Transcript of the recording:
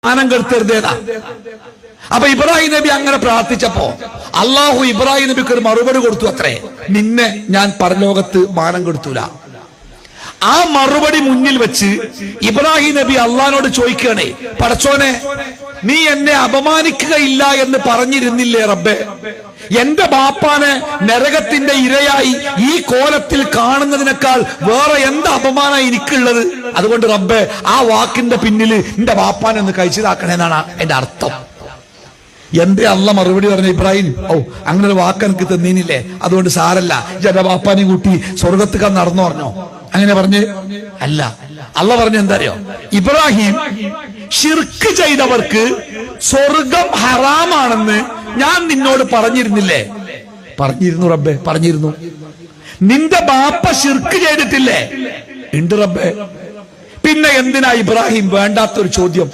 മാനം കെടുത്തരുതേതാ. അപ്പൊ ഇബ്രാഹിം നബി അങ്ങനെ പ്രാർത്ഥിച്ചപ്പോ അള്ളാഹു ഇബ്രാഹിം നബിക്ക് ഒരു മറുപടി കൊടുത്തു അത്രേ, നിന്നെ ഞാൻ പരലോകത്ത് മാനം കെടുത്തൂല. ആ മറുപടി മുന്നിൽ വെച്ച് ഇബ്രാഹിം നബി അള്ളാഹിനോട് ചോദിക്കണേ, പടച്ചോനെ നീ എന്നെ അപമാനിക്കുകയില്ല എന്ന് പറഞ്ഞിരുന്നില്ലേ റബ്ബേ? എന്റെ ബാപ്പാനെ നരകത്തിന്റെ ഇരയായി ഈ കോലത്തിൽ കാണുന്നതിനേക്കാൾ വേറെ എന്താ അപമാനം എനിക്കുള്ളത്? അതുകൊണ്ട് റബ്ബേ ആ വാക്കിന്റെ പിന്നിൽ എന്റെ ബാപ്പാനെ ഒന്ന് കഴിച്ചിതാക്കണേന്നാണ് എന്റെ അർത്ഥം. എന്റെ അള്ള മറുപടി പറഞ്ഞ ഇബ്രാഹിം, ഓ അങ്ങനെ ഒരു വാക്ക് എനിക്ക് തന്നീനില്ലേ, അതുകൊണ്ട് സാരല്ല, എന്റെ ബാപ്പാനെയും കൂട്ടി സ്വർഗത്തുക നടന്നു പറഞ്ഞോ? അങ്ങനെ പറഞ്ഞ് അല്ല. അള്ള പറഞ്ഞ എന്താ അറിയോ? ഇബ്രാഹിം ശിർക്ക് ചെയ്തവർക്ക് സ്വർഗം ഹറാമാണെന്ന് ഞാൻ നിന്നോട് പറഞ്ഞിരുന്നില്ലേ? പറഞ്ഞിരുന്നു റബ്ബേ, പറഞ്ഞിരുന്നു. നിന്റെ ബാപ്പ ശിർക്ക് ചെയ്തിട്ടില്ലേ? ഉണ്ട് റബ്ബേ. പിന്നെ എന്തിനാ ഇബ്രാഹിം വേണ്ടാത്തൊരു ചോദ്യം?